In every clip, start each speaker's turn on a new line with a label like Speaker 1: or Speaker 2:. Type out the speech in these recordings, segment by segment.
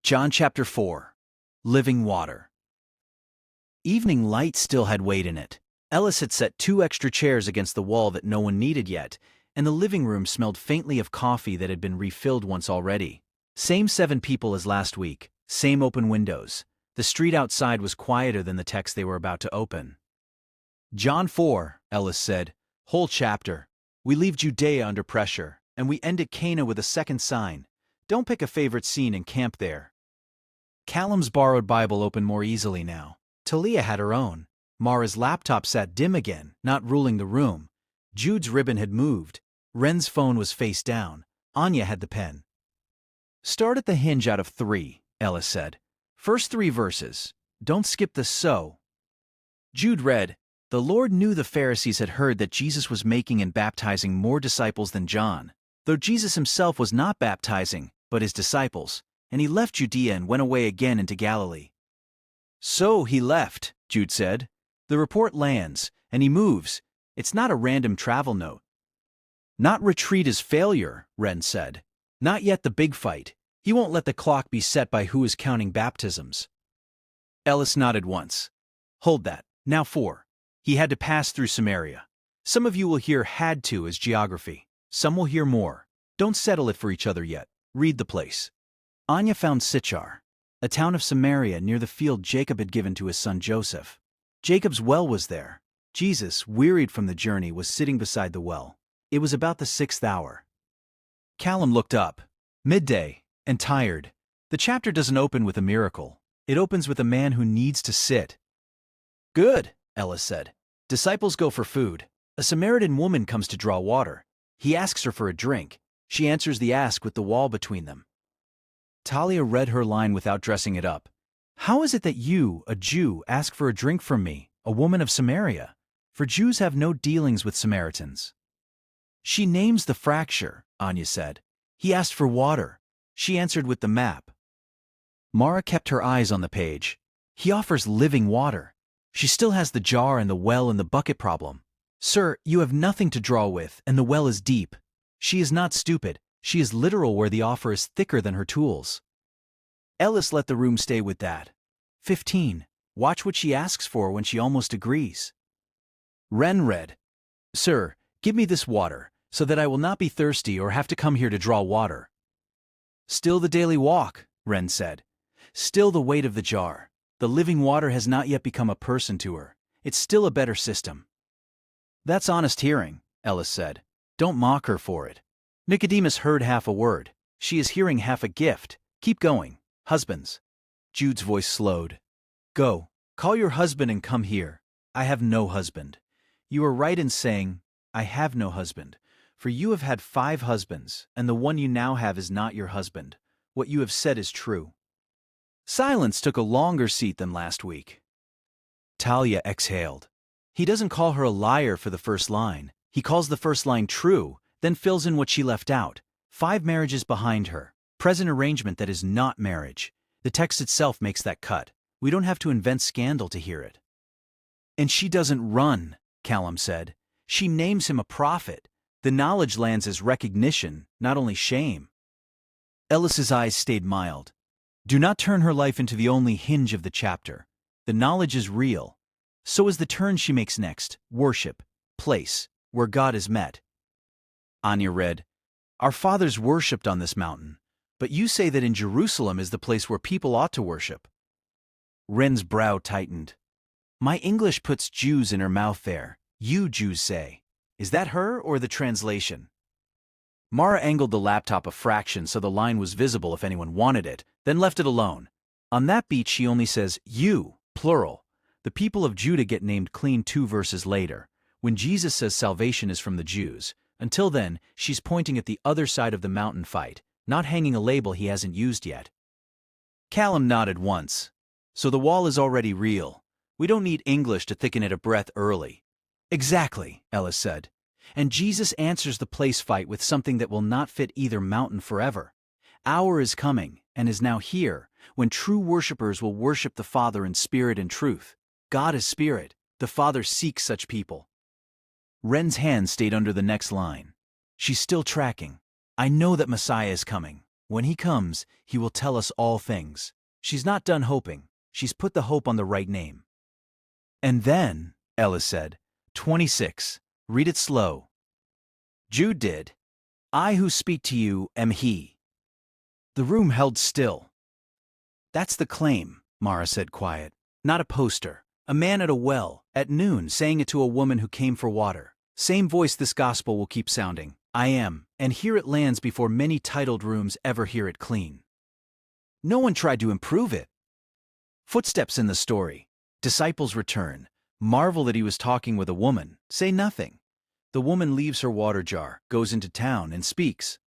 Speaker 1: John chapter 4. Living water. Evening light still had weight in it. Ellis had set 2 extra chairs against the wall that no one needed yet, and the living room smelled faintly of coffee that had been refilled once already. Same 7 people as last week, same open windows. The street outside was quieter than the text they were about to open. John 4, Ellis said. Whole chapter. We leave Judea under pressure, and we end at Cana with a second sign. Don't pick a favorite scene and camp there. Callum's borrowed Bible opened more easily now. Talia had her own. Mara's laptop sat dim again, not ruling the room. Jude's ribbon had moved. Wren's phone was face down. Anya had the pen. Start at the hinge out of 3, Ellis said. First 3 verses. Don't skip the so. Jude read, The Lord knew the Pharisees had heard that Jesus was making and baptizing more disciples than John, though Jesus himself was not baptizing, but his disciples, and he left Judea and went away again into Galilee. So he left, Jude said. The report lands, and he moves. It's not a random travel note. Not retreat is failure, Wren said. Not yet the big fight. He won't let the clock be set by who is counting baptisms. Ellis nodded once. Hold that. Now 4. He had to pass through Samaria. Some of you will hear had to as geography. Some will hear more. Don't settle it for each other yet. Read the place. Anya found Sychar, a town of Samaria near the field Jacob had given to his son Joseph. Jacob's well was there. Jesus, wearied from the journey, was sitting beside the well. It was about the 6th hour. Callum looked up. Midday, and tired. The chapter doesn't open with a miracle. It opens with a man who needs to sit. Good, Ellis said. Disciples go for food. A Samaritan woman comes to draw water. He asks her for a drink. She answers the ask with the wall between them. Talia read her line without dressing it up. How is it that you, a Jew, ask for a drink from me, a woman of Samaria? For Jews have no dealings with Samaritans. She names the fracture, Anya said. He asked for water. She answered with the map. Mara kept her eyes on the page. He offers living water. She still has the jar and the well and the bucket problem. Sir, you have nothing to draw with, and the well is deep. She is not stupid. She is literal where the offer is thicker than her tools. Ellis let the room stay with that. 15. Watch what she asks for when she almost agrees. Wren read, Sir, give me this water, so that I will not be thirsty or have to come here to draw water. Still the daily walk, Wren said. Still the weight of the jar. The living water has not yet become a person to her. It's still a better system. That's honest hearing, Ellis said. Don't mock her for it. Nicodemus heard half a word. She is hearing half a gift. Keep going. Husbands. Jude's voice slowed. Go. Call your husband and come here. I have no husband. You are right in saying, I have no husband. For you have had 5 husbands, and the one you now have is not your husband. What you have said is true. Silence took a longer seat than last week. Talia exhaled. He doesn't call her a liar for the first line. He calls the first line true, then fills in what she left out. 5 marriages behind her. Present arrangement that is not marriage. The text itself makes that cut. We don't have to invent scandal to hear it. And she doesn't run, Callum said. She names him a prophet. The knowledge lands as recognition, not only shame. Ellis's eyes stayed mild. Do not turn her life into the only hinge of the chapter. The knowledge is real. So is the turn she makes next. Worship. Place. Where God is met. Anya read, Our fathers worshipped on this mountain, but you say that in Jerusalem is the place where people ought to worship. Wren's brow tightened. My English puts Jews in her mouth there. You Jews say. Is that her or the translation? Mara angled the laptop a fraction so the line was visible if anyone wanted it, then left it alone. On that beat she only says, you, plural. The people of Judah get named clean 2 verses later, when Jesus says salvation is from the Jews. Until then, she's pointing at the other side of the mountain fight, not hanging a label he hasn't used yet. Callum nodded once. So the wall is already real. We don't need English to thicken it a breath early. Exactly, Ellis said. And Jesus answers the place fight with something that will not fit either mountain forever. Hour is coming, and is now here, when true worshippers will worship the Father in spirit and truth. God is spirit. The Father seeks such people. Wren's hand stayed under the next line. She's still tracking. I know that Messiah is coming. When he comes, he will tell us all things. She's not done hoping. She's put the hope on the right name. And then, Ellis said, 26. Read it slow. Jude did. I who speak to you am he. The room held still. That's the claim, Mara said quiet. Not a poster. A man at a well, at noon, saying it to a woman who came for water. Same voice this gospel will keep sounding. I am, and here it lands before many titled rooms ever hear it clean. No one tried to improve it. Footsteps in the story. Disciples return. Marvel that he was talking with a woman. Say nothing. The woman leaves her water jar, goes into town, and speaks.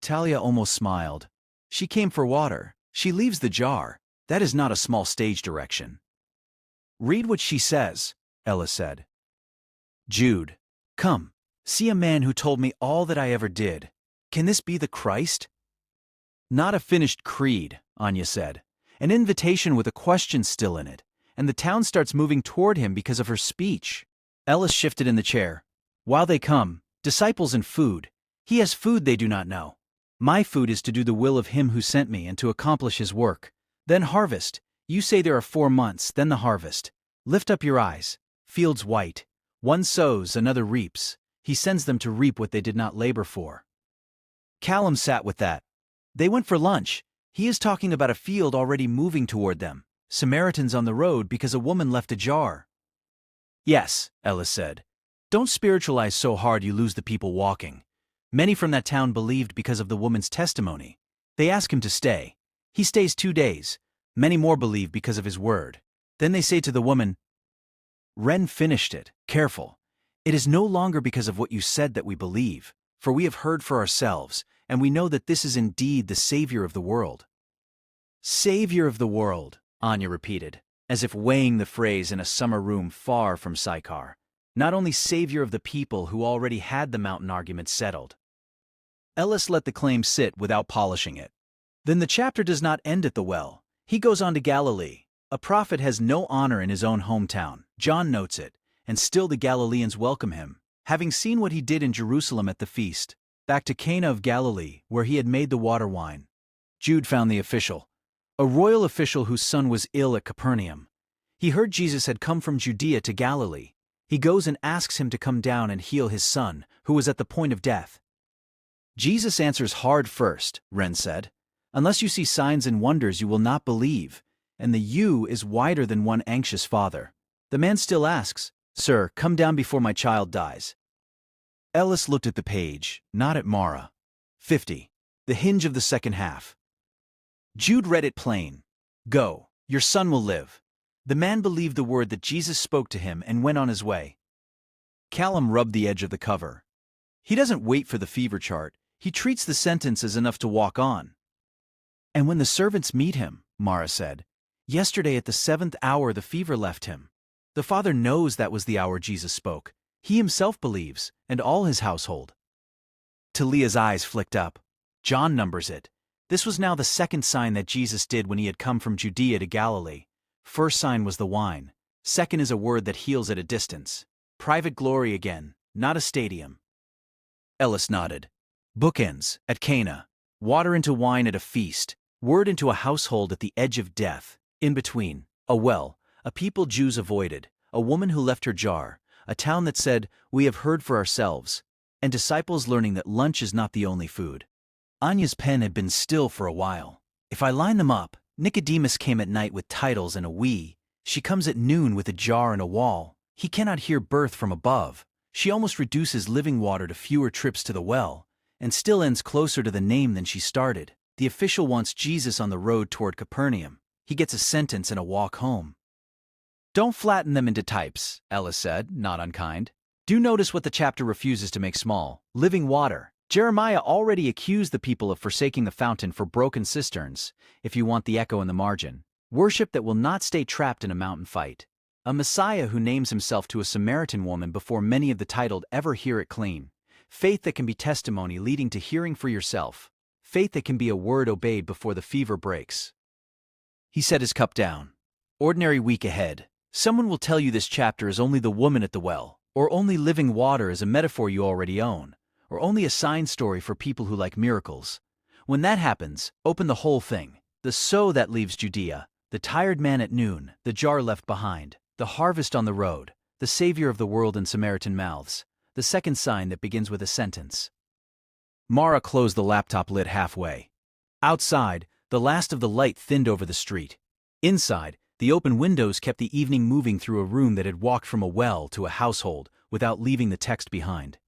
Speaker 1: Talia almost smiled. She came for water. She leaves the jar. That is not a small stage direction. Read what she says, Ella said. Jude, come, see a man who told me all that I ever did. Can this be the Christ? Not a finished creed, Anya said. An invitation with a question still in it, and the town starts moving toward him because of her speech. Ellis shifted in the chair. While they come, disciples and food. He has food they do not know. My food is to do the will of him who sent me and to accomplish his work. Then harvest. You say there are 4 months, then the harvest. Lift up your eyes. Fields white. One sows, another reaps. He sends them to reap what they did not labor for. Callum sat with that. They went for lunch. He is talking about a field already moving toward them. Samaritans on the road because a woman left a jar. Yes, Ellis said. Don't spiritualize so hard you lose the people walking. Many from that town believed because of the woman's testimony. They ask him to stay. He stays 2 days. Many more believe because of his word. Then they say to the woman, Ren finished it. Careful. It is no longer because of what you said that we believe, for we have heard for ourselves, and we know that this is indeed the Savior of the world. Savior of the world, Anya repeated, as if weighing the phrase in a summer room far from Sychar. Not only Savior of the people who already had the mountain argument settled. Ellis let the claim sit without polishing it. Then the chapter does not end at the well. He goes on to Galilee. A prophet has no honor in his own hometown. John notes it, and still the Galileans welcome him, having seen what he did in Jerusalem at the feast. Back to Cana of Galilee, where he had made the water wine. Jude found the official, a royal official whose son was ill at Capernaum. He heard Jesus had come from Judea to Galilee. He goes and asks him to come down and heal his son, who was at the point of death. Jesus answers hard first, Ren said. Unless you see signs and wonders, you will not believe, and the you is wider than one anxious father. The man still asks, Sir, come down before my child dies. Ellis looked at the page, not at Mara. 50. The hinge of the second half. Jude read it plain. Go, your son will live. The man believed the word that Jesus spoke to him and went on his way. Callum rubbed the edge of the cover. He doesn't wait for the fever chart. He treats the sentence as enough to walk on. And when the servants meet him, Mara said, yesterday at the 7th hour the fever left him. The father knows that was the hour Jesus spoke. He himself believes, and all his household. Talia's eyes flicked up. John numbers it. This was now the 2nd sign that Jesus did when he had come from Judea to Galilee. First sign was the wine. Second is a word that heals at a distance. Private glory again, not a stadium. Ellis nodded. Bookends, at Cana. Water into wine at a feast. Word into a household at the edge of death. In between, a well, a people Jews avoided, a woman who left her jar, a town that said, we have heard for ourselves, and disciples learning that lunch is not the only food. Anya's pen had been still for a while. If I line them up, Nicodemus came at night with titles and a we. She comes at noon with a jar and a wall. He cannot hear birth from above. She almost reduces living water to fewer trips to the well, and still ends closer to the name than she started. The official wants Jesus on the road toward Capernaum. He gets a sentence and a walk home. Don't flatten them into types, Ellis said, not unkind. Do notice what the chapter refuses to make small. Living water. Jeremiah already accused the people of forsaking the fountain for broken cisterns, if you want the echo in the margin. Worship that will not stay trapped in a mountain fight. A Messiah who names himself to a Samaritan woman before many of the titled ever hear it clean. Faith that can be testimony leading to hearing for yourself. Faith that can be a word obeyed before the fever breaks. He set his cup down. Ordinary week ahead. Someone will tell you this chapter is only the woman at the well, or only living water is a metaphor you already own, or only a sign story for people who like miracles. When that happens, open the whole thing. The sow that leaves Judea, the tired man at noon, the jar left behind, the harvest on the road, the Savior of the world in Samaritan mouths, the second sign that begins with a sentence. Mara closed the laptop lid halfway. Outside, the last of the light thinned over the street. Inside, the open windows kept the evening moving through a room that had walked from a well to a household without leaving the text behind.